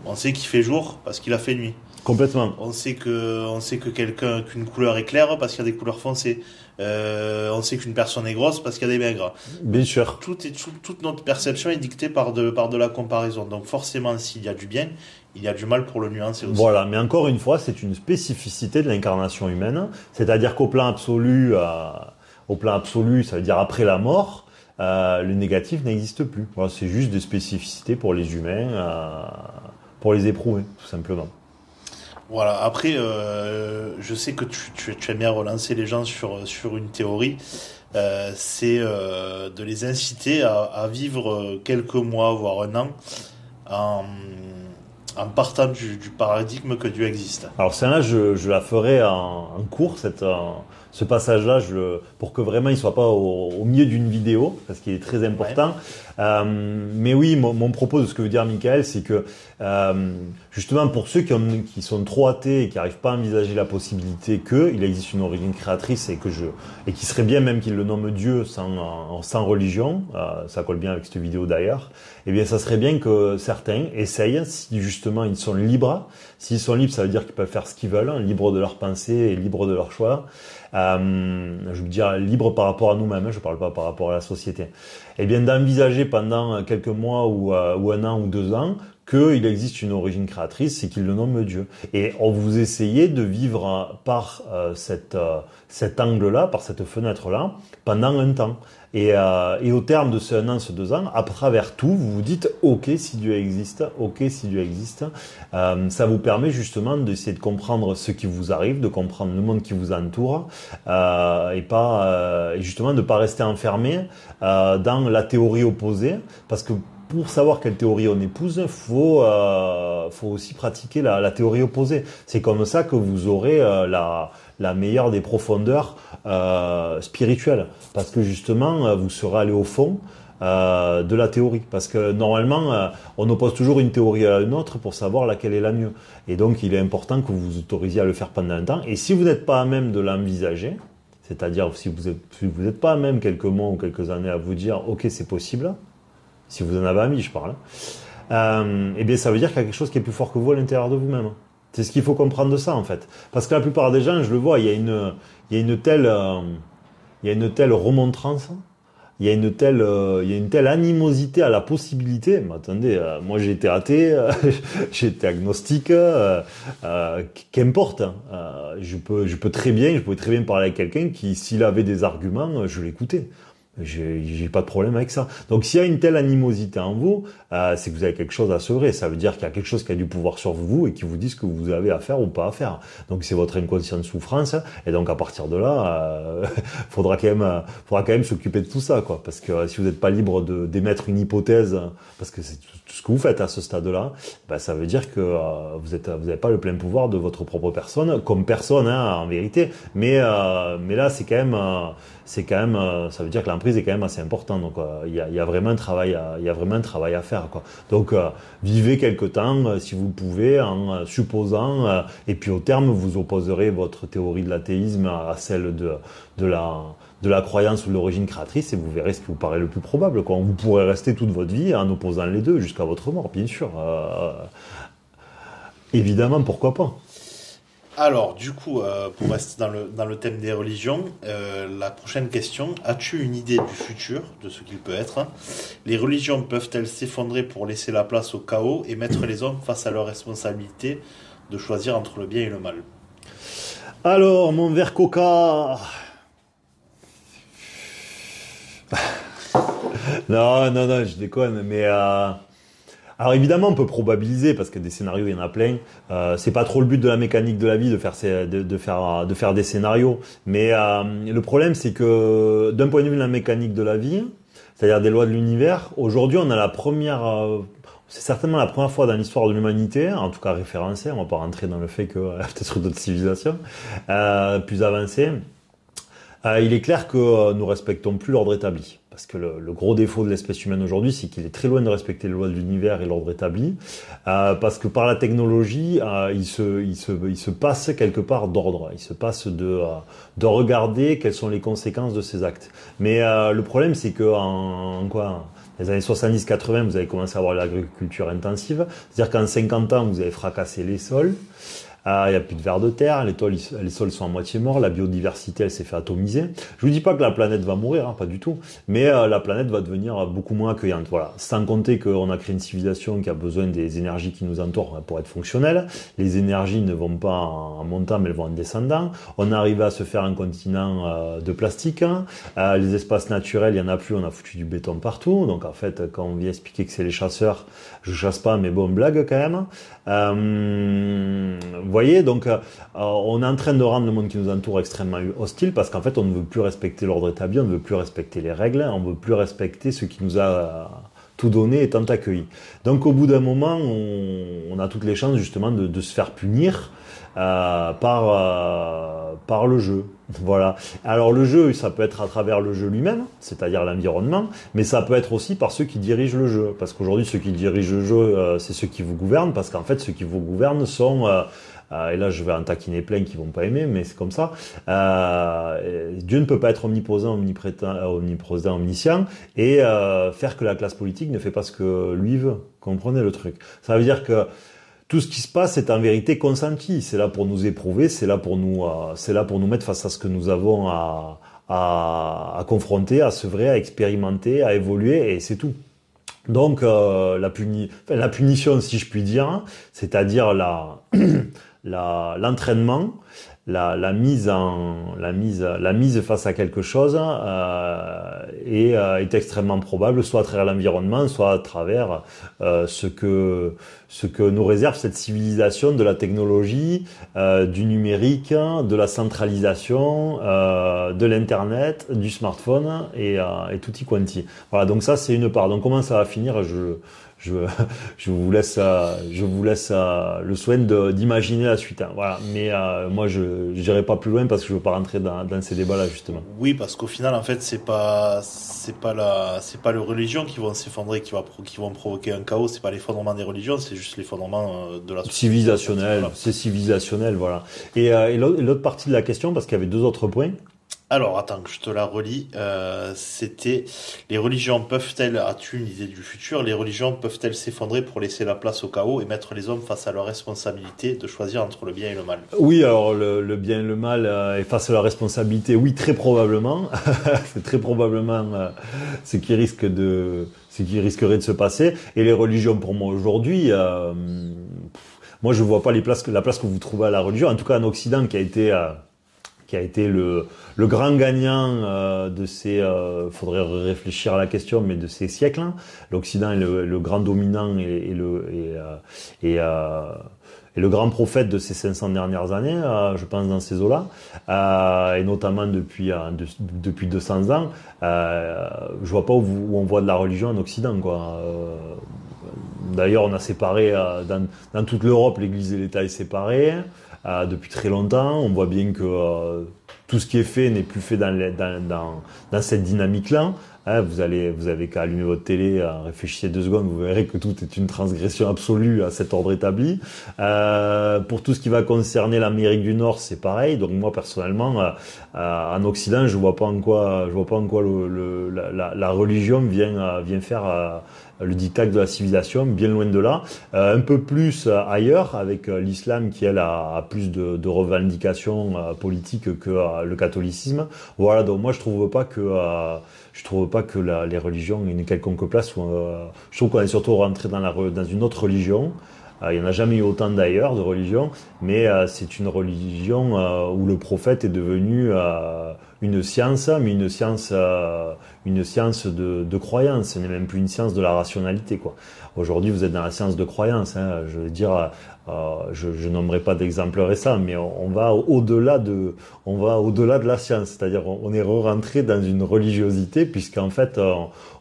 On sait qu'il fait jour parce qu'il a fait nuit. Complètement. On sait qu'une couleur est claire parce qu'il y a des couleurs foncées. On sait qu'une personne est grosse parce qu'il y a des maigres. Bien sûr. Toute notre perception est dictée par de la comparaison. Donc forcément, s'il y a du bien, il y a du mal pour le nuancer aussi. Voilà, mais encore une fois, c'est une spécificité de l'incarnation humaine. C'est-à-dire qu'au plan absolu, ça veut dire après la mort, le négatif n'existe plus. Voilà, c'est juste des spécificités pour les humains, pour les éprouver, tout simplement. Voilà, après, je sais que tu aimes bien relancer les gens sur une théorie, c'est de les inciter à vivre quelques mois, voire un an, en partant du paradigme que Dieu existe. Alors celle-là, je la ferai en cours, ce passage-là, pour que vraiment il soit pas au milieu d'une vidéo, parce qu'il est très important. Ouais. Mais oui, mon propos de ce que veut dire Michael, c'est que justement pour ceux qui sont trop athées et qui n'arrivent pas à envisager la possibilité qu'il existe une origine créatrice et qui serait bien même qu'ils le nomment Dieu sans religion, ça colle bien avec cette vidéo d'ailleurs, eh bien ça serait bien que certains essayent, si justement ils sont libres. S'ils sont libres, ça veut dire qu'ils peuvent faire ce qu'ils veulent, libres de leur pensée et libres de leur choix. Je veux dire libre par rapport à nous-mêmes, je parle pas par rapport à la société. Eh bien d'envisager pendant quelques mois ou un an ou 2 ans qu'il existe une origine créatrice et qu'il le nomme Dieu. Et vous essayez de vivre par cet angle-là, par cette fenêtre-là, pendant un temps. Et au terme de ce 1 an, ce 2 ans, à travers tout, vous vous dites « Ok, si Dieu existe, ça vous permet justement d'essayer de comprendre ce qui vous arrive, de comprendre le monde qui vous entoure, et justement de ne pas rester enfermé dans la théorie opposée, parce que pour savoir quelle théorie on épouse, faut aussi pratiquer la théorie opposée. C'est comme ça que vous aurez la meilleure des profondeurs spirituelles, parce que justement vous serez allé au fond de la théorie, parce que normalement on oppose toujours une théorie à une autre pour savoir laquelle est la mieux, et donc il est important que vous vous autorisiez à le faire pendant un temps, et si vous n'êtes pas à même de l'envisager, c'est-à-dire si vous n'êtes pas à même quelques mois ou quelques années à vous dire ok c'est possible, si vous en avez envie je parle, eh bien ça veut dire qu'il y a quelque chose qui est plus fort que vous à l'intérieur de vous-même. C'est ce qu'il faut comprendre de ça en fait, parce que la plupart des gens, je le vois, il y a une telle remontrance, il y a une telle animosité à la possibilité. Mais attendez, moi j'ai été athée, j'ai été agnostique, qu'importe. Je pouvais très bien parler avec quelqu'un qui, s'il avait des arguments, je l'écoutais. J'ai pas de problème avec ça. Donc s'il y a une telle animosité en vous, c'est que vous avez quelque chose à sevrer. Ça veut dire qu'il y a quelque chose qui a du pouvoir sur vous et qui vous dit ce que vous avez à faire ou pas à faire. Donc c'est votre inconsciente souffrance. Et donc à partir de là, faudra quand même s'occuper de tout ça, quoi. Parce que si vous n'êtes pas libre d'émettre une hypothèse, parce que c'est tout ce que vous faites à ce stade-là, ça veut dire que vous n'avez pas le plein pouvoir de votre propre personne, comme personne, en vérité. Mais là, c'est quand même, ça veut dire que l'emprise entreprise est quand même assez important. Donc il y a vraiment un travail à faire, quoi. Donc vivez quelque temps si vous le pouvez en supposant et puis au terme vous opposerez votre théorie de l'athéisme à celle de la croyance ou de l'origine créatrice et vous verrez ce qui vous paraît le plus probable, quoi. Vous pourrez rester toute votre vie en opposant les deux jusqu'à votre mort, bien sûr. Évidemment, pourquoi pas. Alors, du coup, pour rester dans le thème des religions, la prochaine question, as-tu une idée du futur, de ce qu'il peut être? Les religions peuvent-elles s'effondrer pour laisser la place au chaos et mettre les hommes face à leur responsabilité de choisir entre le bien et le mal? Alors, mon verre coca. Non, je déconne, mais alors évidemment on peut probabiliser parce que des scénarios il y en a plein. C'est pas trop le but de la mécanique de la vie de faire des scénarios, mais le problème c'est que d'un point de vue de la mécanique de la vie, c'est-à-dire des lois de l'univers, aujourd'hui on a c'est certainement la première fois dans l'histoire de l'humanité, en tout cas référencée, on va pas rentrer dans le fait qu'il y a peut-être d'autres civilisations plus avancées. Il est clair que nous respectons plus l'ordre établi. Parce que le gros défaut de l'espèce humaine aujourd'hui, c'est qu'il est très loin de respecter les lois de l'univers et l'ordre établi. Parce que par la technologie, il se passe quelque part d'ordre. Il se passe de regarder quelles sont les conséquences de ces actes. Mais le problème, c'est que les années 70-80, vous avez commencé à avoir l'agriculture intensive. C'est-à-dire qu'en 50 ans, vous avez fracassé les sols. Il n'y a plus de vers de terre, les sols sont à moitié morts, la biodiversité elle s'est fait atomiser. Je vous dis pas que la planète va mourir, pas du tout, mais la planète va devenir beaucoup moins accueillante. Voilà. Sans compter qu'on a créé une civilisation qui a besoin des énergies qui nous entourent pour être fonctionnelle. Les énergies ne vont pas en montant, mais elles vont en descendant. On arrive à se faire un continent de plastique. Les espaces naturels, il y en a plus, on a foutu du béton partout. Donc en fait, quand on vient expliquer que c'est les chasseurs, je chasse pas, mais bon, blague quand même. Vous voyez, donc on est en train de rendre le monde qui nous entoure extrêmement hostile parce qu'en fait on ne veut plus respecter l'ordre établi, on ne veut plus respecter les règles, on ne veut plus respecter ce qui nous a tout donné et tant accueilli. Donc au bout d'un moment, on a toutes les chances justement de se faire punir par le jeu. Voilà. Alors le jeu, ça peut être à travers le jeu lui-même, c'est-à-dire l'environnement, mais ça peut être aussi par ceux qui dirigent le jeu. Parce qu'aujourd'hui, ceux qui dirigent le jeu, c'est ceux qui vous gouvernent, parce qu'en fait, ceux qui vous gouvernent sont... et là, je vais en taquiner plein qui vont pas aimer, mais c'est comme ça. Dieu ne peut pas être omniposant, omniprésent, omniscient, et faire que la classe politique ne fait pas ce que lui veut. Comprenez le truc. Ça veut dire que tout ce qui se passe est en vérité consenti. C'est là pour nous éprouver, c'est là pour nous mettre face à ce que nous avons à confronter, à sevrer, à expérimenter, à évoluer, et c'est tout. Donc la punition, si je puis dire, c'est-à-dire l'entraînement, la mise face à quelque chose est extrêmement probable, soit à travers l'environnement, soit à travers ce que nous réserve cette civilisation de la technologie, du numérique, de la centralisation, de l'internet, du smartphone et tutti quanti. Voilà, donc ça c'est une part. Donc comment ça va finir, je vous laisse le soin d'imaginer la suite. Hein. Voilà. Mais moi, je n'irai pas plus loin parce que je veux pas rentrer dans ces débats-là justement. Oui, parce qu'au final, en fait, c'est pas les religions qui vont s'effondrer, qui vont provoquer un chaos. C'est pas l'effondrement des religions, c'est juste l'effondrement de la société. Civilisationnel. Voilà. C'est civilisationnel, voilà. Et l'autre partie de la question, parce qu'il y avait deux autres points. Alors, attends, que je te la relis. C'était les religions peuvent-elles, as-tu une idée du futur? Les religions peuvent-elles s'effondrer pour laisser la place au chaos et mettre les hommes face à leur responsabilité de choisir entre le bien et le mal? Oui, alors le bien et le mal et face à leur responsabilité, oui, très probablement. C'est très probablement ce qui risquerait de se passer. Et les religions, pour moi aujourd'hui, moi je vois pas la place que vous trouvez à la religion, en tout cas en Occident, qui a été le grand gagnant de ces, faudrait réfléchir à la question, mais de ces siècles. Hein. L'Occident est le grand dominant et le grand prophète de ces 500 dernières années, je pense dans ces eaux-là, et notamment depuis 200 ans. Je vois pas où on voit de la religion en Occident, quoi. D'ailleurs, on a séparé dans toute l'Europe, l'Église et l'État est séparé. Depuis très longtemps, on voit bien que tout ce qui est fait n'est plus fait dans cette dynamique-là. Hein, vous avez qu'à allumer votre télé, réfléchissez 2 secondes, vous verrez que tout est une transgression absolue à cet ordre établi. Pour tout ce qui va concerner l'Amérique du Nord, c'est pareil. Donc moi personnellement, en Occident, je vois pas en quoi la religion vient faire le diktat de la civilisation, bien loin de là. Un peu plus ailleurs, avec l'islam qui elle a plus de revendications politiques que le catholicisme. Voilà, donc moi je trouve pas que les religions aient une quelconque place. Je trouve qu'on est surtout rentré dans une autre religion. Il n'y en a jamais eu autant d'ailleurs de religions, mais c'est une religion où le prophète est devenu une science, mais une science de croyance. Ce n'est même plus une science de la rationalité, quoi. Aujourd'hui, vous êtes dans la science de croyance. Hein. Je veux dire, je nommerai pas d'exemple récent, mais on va au-delà de la science. C'est-à-dire, on est rentré dans une religiosité, puisqu'en fait,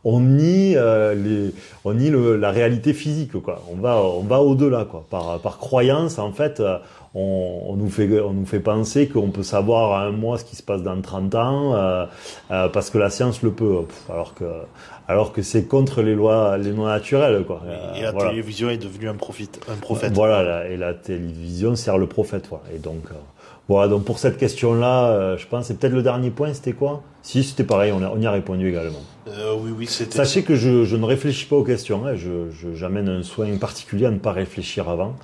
on nie la réalité physique, quoi. On va au-delà, quoi. Par croyance, en fait, on nous fait penser qu'on peut savoir à un mois ce qui se passe dans 30 ans, parce que la science le peut. Alors que c'est contre les lois naturelles, quoi. Et la télévision est devenue un prophète. Voilà, et la télévision sert le prophète, voilà. Et donc, voilà, donc pour cette question-là, je pense, c'est peut-être le dernier point, c'était quoi? Si, c'était pareil, on y a répondu également. Oui, c'était... Sachez que je ne réfléchis pas aux questions, hein. J'amène un soin particulier à ne pas réfléchir avant,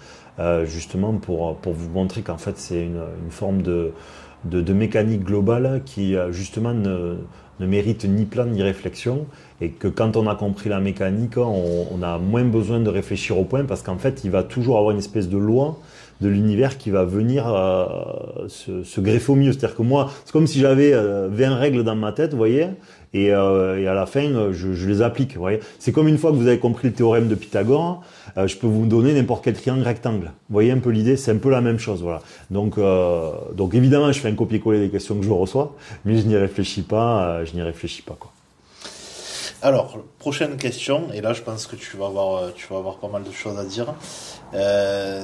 justement pour vous montrer qu'en fait, c'est une forme de mécanique globale qui, justement, ne mérite ni plan ni réflexion, et que quand on a compris la mécanique, on a moins besoin de réfléchir au point, parce qu'en fait, il va toujours avoir une espèce de loi de l'univers qui va venir se greffer au milieu. C'est-à-dire que moi, c'est comme si j'avais 20 règles dans ma tête, vous voyez, et à la fin, je les applique, vous voyez. C'est comme une fois que vous avez compris le théorème de Pythagore, je peux vous donner n'importe quel triangle rectangle. Vous voyez un peu l'idée, c'est un peu la même chose, voilà. Donc évidemment, je fais un copier-coller des questions que je reçois, mais je n'y réfléchis pas, quoi. Alors, prochaine question, et là je pense que tu vas avoir pas mal de choses à dire.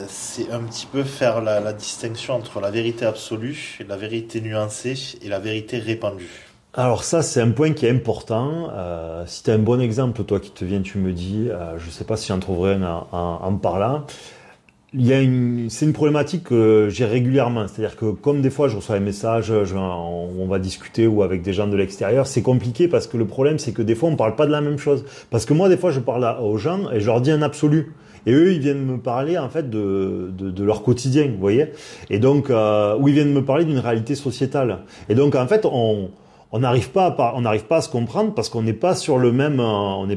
C'est un petit peu faire la distinction entre la vérité absolue, la vérité nuancée et la vérité répandue. Alors ça, c'est un point qui est important. Si tu as un bon exemple, toi qui te viens, tu me dis, je sais pas si j'en trouverai un en parlant. C'est une problématique que j'ai régulièrement, c'est-à-dire que comme des fois je reçois des messages, on va discuter ou avec des gens de l'extérieur, c'est compliqué parce que le problème c'est que des fois on parle pas de la même chose. Parce que moi des fois je parle aux gens et je leur dis un absolu. Et eux, ils viennent me parler en fait de leur quotidien, vous voyez. Et donc, ou ils viennent me parler d'une réalité sociétale. Et donc en fait, on n'arrive pas à se comprendre parce qu'on n'est pas sur le même, on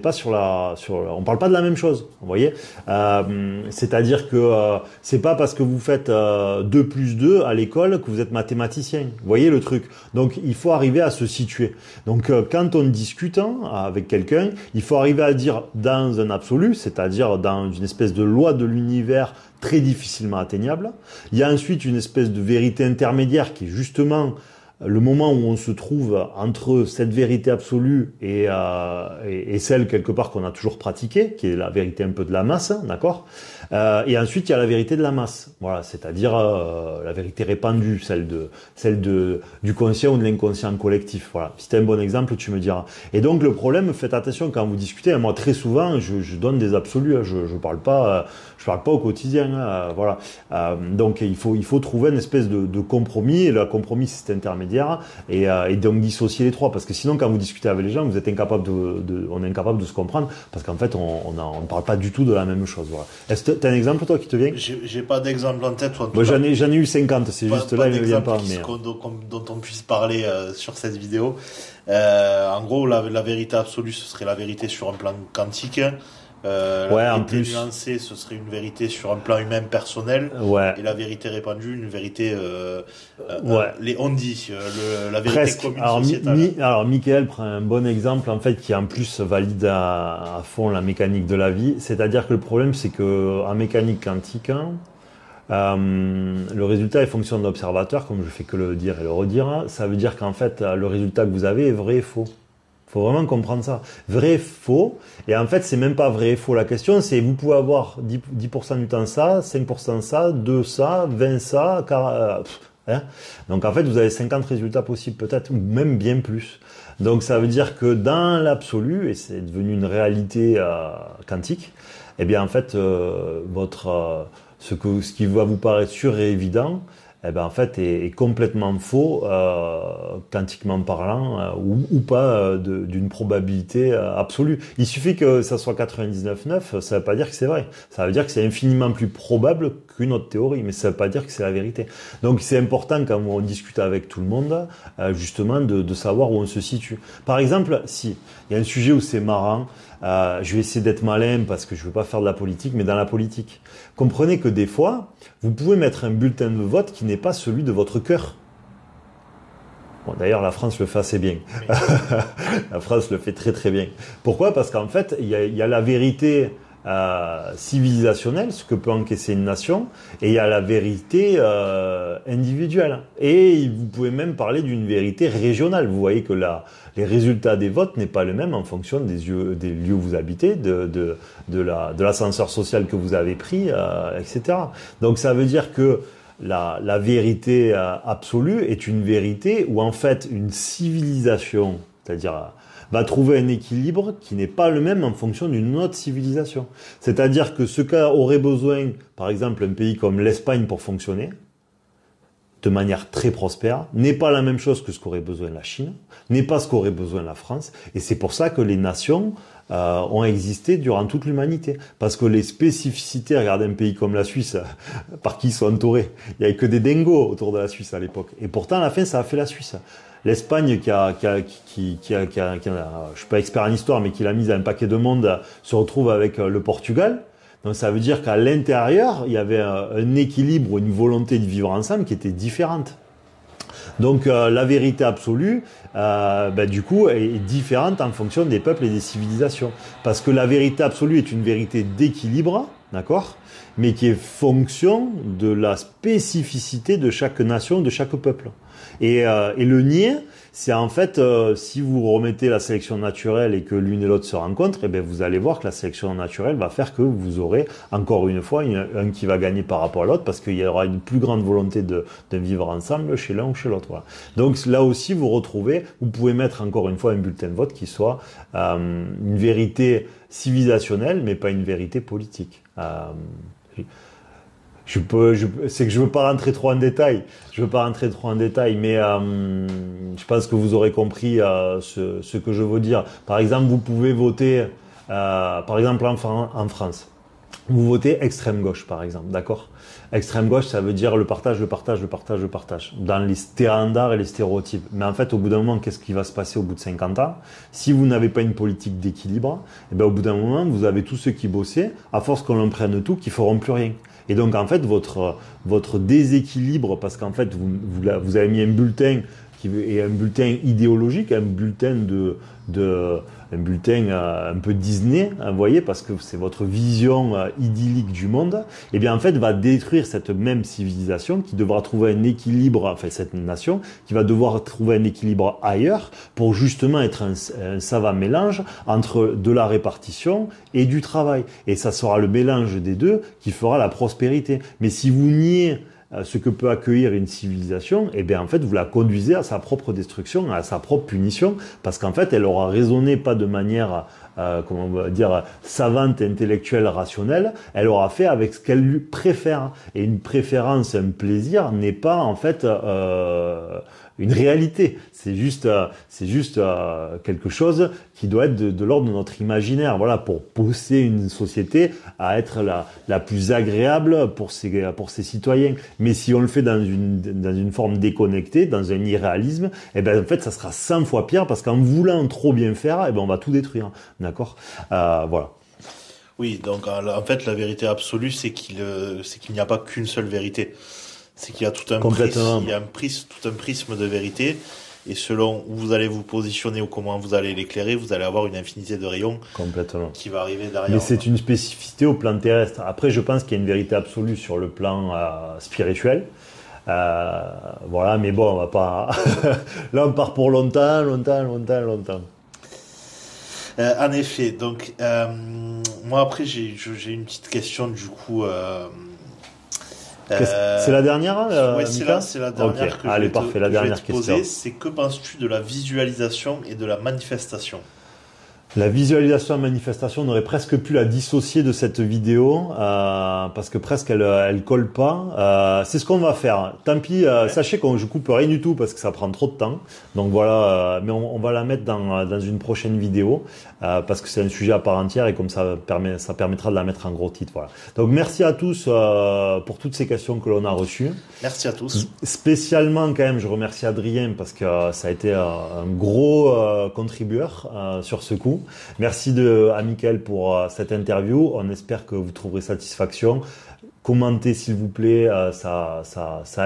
parle pas de la même chose, vous voyez. C'est-à-dire que c'est pas parce que vous faites 2 plus 2 à l'école que vous êtes mathématicien, vous voyez le truc. Donc il faut arriver à se situer. Donc quand on discute avec quelqu'un, il faut arriver à dire dans un absolu, c'est-à-dire dans une espèce de loi de l'univers très difficilement atteignable. Il y a ensuite une espèce de vérité intermédiaire qui est justement le moment où on se trouve entre cette vérité absolue et celle quelque part qu'on a toujours pratiquée, qui est la vérité un peu de la masse, d'accord. Et ensuite il y a la vérité de la masse, voilà, c'est-à-dire la vérité répandue, celle du conscient ou de l'inconscient collectif. Voilà, si c'est un bon exemple, tu me diras. Et donc le problème, faites attention quand vous discutez. Moi très souvent, je donne des absolus, je parle pas au quotidien, voilà. Donc il faut trouver une espèce de compromis. Et le compromis, c'est cet intermédiaire. Et donc dissocier les trois, parce que sinon quand vous discutez avec les gens, vous êtes incapable on est incapable de se comprendre, parce qu'en fait on ne parle pas du tout de la même chose. Voilà. Est-ce que tu as un exemple toi qui te vient? J'ai pas d'exemple en tête. Moi, j'en ai eu 50, c'est juste là il ne me vient pas. Dont on puisse parler sur cette vidéo. En gros, la vérité absolue, ce serait la vérité sur un plan quantique. La vérité nuancée, ce serait une vérité sur un plan humain personnel. Ouais. Et la vérité répandue, une vérité, on dit, la vérité presque commune sociétale. Alors, Michael prend un bon exemple, en fait, qui en plus valide à fond la mécanique de la vie. C'est-à-dire que le problème, c'est que en mécanique quantique, le résultat est fonction de l'observateur, comme je fais que le dire et le redire. Ça veut dire qu'en fait, le résultat que vous avez est vrai et faux. Faut vraiment comprendre ça. Vrai, faux. Et en fait, c'est même pas vrai et faux. La question, c'est vous pouvez avoir 10% du temps ça, 5% ça, 2 ça, 20 ça, Hein. Donc en fait, vous avez 50 résultats possibles peut-être, ou même bien plus. Donc ça veut dire que dans l'absolu, et c'est devenu une réalité quantique, eh bien en fait, ce qui va vous paraître sûr et évident, eh ben en fait est complètement faux, quantiquement parlant, ou pas d'une probabilité absolue. Il suffit que ça soit 99,9, ça veut pas dire que c'est vrai. Ça veut dire que c'est infiniment plus probable qu'une autre théorie, mais ça veut pas dire que c'est la vérité. Donc c'est important quand on discute avec tout le monde, justement de savoir où on se situe. Par exemple, si il y a un sujet où c'est marrant, je vais essayer d'être malin parce que je veux pas faire de la politique, mais dans la politique, comprenez que des fois, vous pouvez mettre un bulletin de vote qui n'est pas celui de votre cœur. Bon, d'ailleurs, la France le fait assez bien. Oui. La France le fait très très bien. Pourquoi ? Parce qu'en fait, il y a la vérité civilisationnelle, ce que peut encaisser une nation, et il y a la vérité individuelle. Et vous pouvez même parler d'une vérité régionale. Vous voyez que les résultats des votes n'est pas le même en fonction des lieux où vous habitez, de l'ascenseur social que vous avez pris, etc. Donc ça veut dire que la vérité absolue est une vérité où en fait une civilisation, c'est-à-dire va trouver un équilibre qui n'est pas le même en fonction d'une autre civilisation. C'est-à-dire que ce qu'aurait besoin, par exemple, un pays comme l'Espagne pour fonctionner, de manière très prospère, n'est pas la même chose que ce qu'aurait besoin la Chine, n'est pas ce qu'aurait besoin la France, et c'est pour ça que les nations ont existé durant toute l'humanité. Parce que les spécificités, regardez un pays comme la Suisse, par qui ils sont entourés. Il n'y avait que des dingos autour de la Suisse à l'époque. Et pourtant, à la fin, ça a fait la Suisse. L'Espagne, je suis pas expert en histoire, mais qui l'a mise à un paquet de monde, se retrouve avec le Portugal. Donc ça veut dire qu'à l'intérieur, il y avait un équilibre, une volonté de vivre ensemble qui était différente. Donc la vérité absolue, du coup, est différente en fonction des peuples et des civilisations. Parce que la vérité absolue est une vérité d'équilibre, d'accord ? Mais qui est fonction de la spécificité de chaque nation, de chaque peuple. Et le nier, c'est en fait, si vous remettez la sélection naturelle et que l'une et l'autre se rencontrent, eh bien vous allez voir que la sélection naturelle va faire que vous aurez, encore une fois, un qui va gagner par rapport à l'autre, parce qu'il y aura une plus grande volonté de vivre ensemble chez l'un ou chez l'autre. Voilà. Donc là aussi, vous pouvez mettre encore une fois un bulletin de vote qui soit une vérité civilisationnelle, mais pas une vérité politique. C'est que je veux pas rentrer trop en détail. Mais je pense que vous aurez compris ce que je veux dire. Par exemple, vous pouvez voter, par exemple en France, vous votez extrême gauche, par exemple, d'accord ? Extrême gauche, ça veut dire le partage, dans les standards et les stéréotypes. Mais en fait, au bout d'un moment, qu'est-ce qui va se passer au bout de 50 ans ? Si vous n'avez pas une politique d'équilibre, eh bien, au bout d'un moment, vous avez tous ceux qui bossaient, à force qu'on en prenne tout, qui feront plus rien. Et donc, en fait, votre déséquilibre, parce qu'en fait, vous avez mis un bulletin qui est un bulletin idéologique, un bulletin un peu Disney, hein, vous voyez, parce que c'est votre vision idyllique du monde, et bien en fait va détruire cette même civilisation qui devra trouver un équilibre, enfin cette nation qui va devoir trouver un équilibre ailleurs pour justement être un savant mélange entre de la répartition et du travail. Et ça sera le mélange des deux qui fera la prospérité. Mais si vous niez ce que peut accueillir une civilisation, eh bien en fait vous la conduisez à sa propre destruction, à sa propre punition, parce qu'en fait elle aura raisonné pas de manière comment on va dire savante, intellectuelle, rationnelle, elle aura fait avec ce qu'elle lui préfère. Et une préférence, un plaisir n'est pas en fait une réalité. C'est juste quelque chose qui doit être de l'ordre de notre imaginaire. Voilà, pour pousser une société à être la plus agréable pour ses citoyens. Mais si on le fait dans une forme déconnectée, dans un irréalisme, eh ben en fait ça sera 100 fois pire parce qu'en voulant trop bien faire, eh ben on va tout détruire. D'accord, voilà. Oui, donc en fait la vérité absolue c'est qu'il n'y a pas qu'une seule vérité. C'est qu'il y a tout un prisme de vérité, et selon où vous allez vous positionner ou comment vous allez l'éclairer, vous allez avoir une infinité de rayons qui va arriver derrière. Mais c'est une spécificité au plan terrestre. Après, je pense qu'il y a une vérité absolue sur le plan spirituel. Voilà, mais bon, on va pas. Là, on part pour longtemps. En effet, donc moi après j'ai une petite question du coup. C'est la dernière, oui, Mika? c'est la dernière que allez, parfait, la dernière question. C'est que penses-tu de la visualisation et de la manifestation? La visualisation et la manifestation, on aurait presque pu la dissocier de cette vidéo parce que presque elle colle pas. C'est ce qu'on va faire. Tant pis, sachez que je coupe rien du tout parce que ça prend trop de temps. Donc voilà, mais on va la mettre dans une prochaine vidéo parce que c'est un sujet à part entière et comme ça permettra de la mettre en gros titre. Voilà. Donc merci à tous pour toutes ces questions que l'on a reçues. Merci à tous. Spécialement quand même, je remercie Adrien parce que ça a été un gros contribueur sur ce coup. Merci à Mickaël pour cette interview. On espère que vous trouverez satisfaction. Commentez s'il vous plaît, ça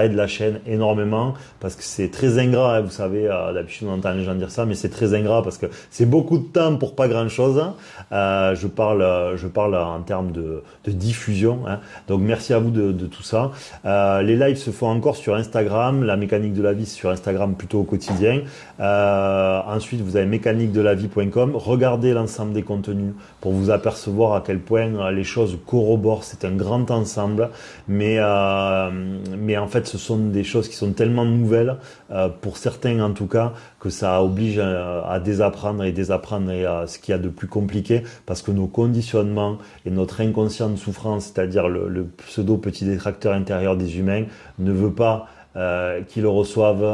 aide la chaîne énormément parce que c'est très ingrat, hein, vous savez, d'habitude on entend les gens dire ça, mais c'est très ingrat parce que c'est beaucoup de temps pour pas grand chose. Je parle en termes de diffusion, hein. Donc merci à vous de tout ça. Les lives se font encore sur Instagram, la mécanique de la vie sur Instagram plutôt au quotidien. Ensuite vous avez mécaniquedelavie.com, regardez l'ensemble des contenus pour vous apercevoir à quel point les choses corroborent, c'est un grand ensemble. Mais en fait ce sont des choses qui sont tellement nouvelles pour certains en tout cas que ça oblige à désapprendre et ce qu'il y a de plus compliqué parce que nos conditionnements et notre inconscient de souffrance, c'est-à-dire le pseudo petit détracteur intérieur des humains ne veut pas qu'ils reçoivent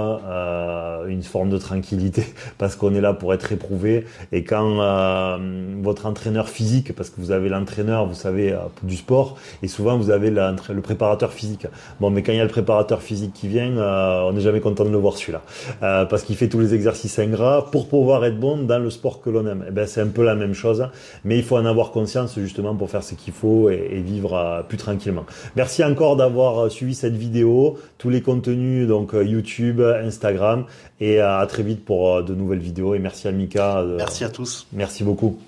une forme de tranquillité parce qu'on est là pour être éprouvé et quand votre entraîneur physique, parce que vous avez l'entraîneur, vous savez, du sport et souvent vous avez le préparateur physique. Bon, mais quand il y a le préparateur physique qui vient, on n'est jamais content de le voir celui-là parce qu'il fait tous les exercices ingrats pour pouvoir être bon dans le sport que l'on aime. Et ben c'est un peu la même chose, mais il faut en avoir conscience justement pour faire ce qu'il faut et vivre plus tranquillement. Merci encore d'avoir suivi cette vidéo, tous les contenus donc YouTube, Instagram et à très vite pour de nouvelles vidéos et merci à Mika. Merci à tous. Merci beaucoup.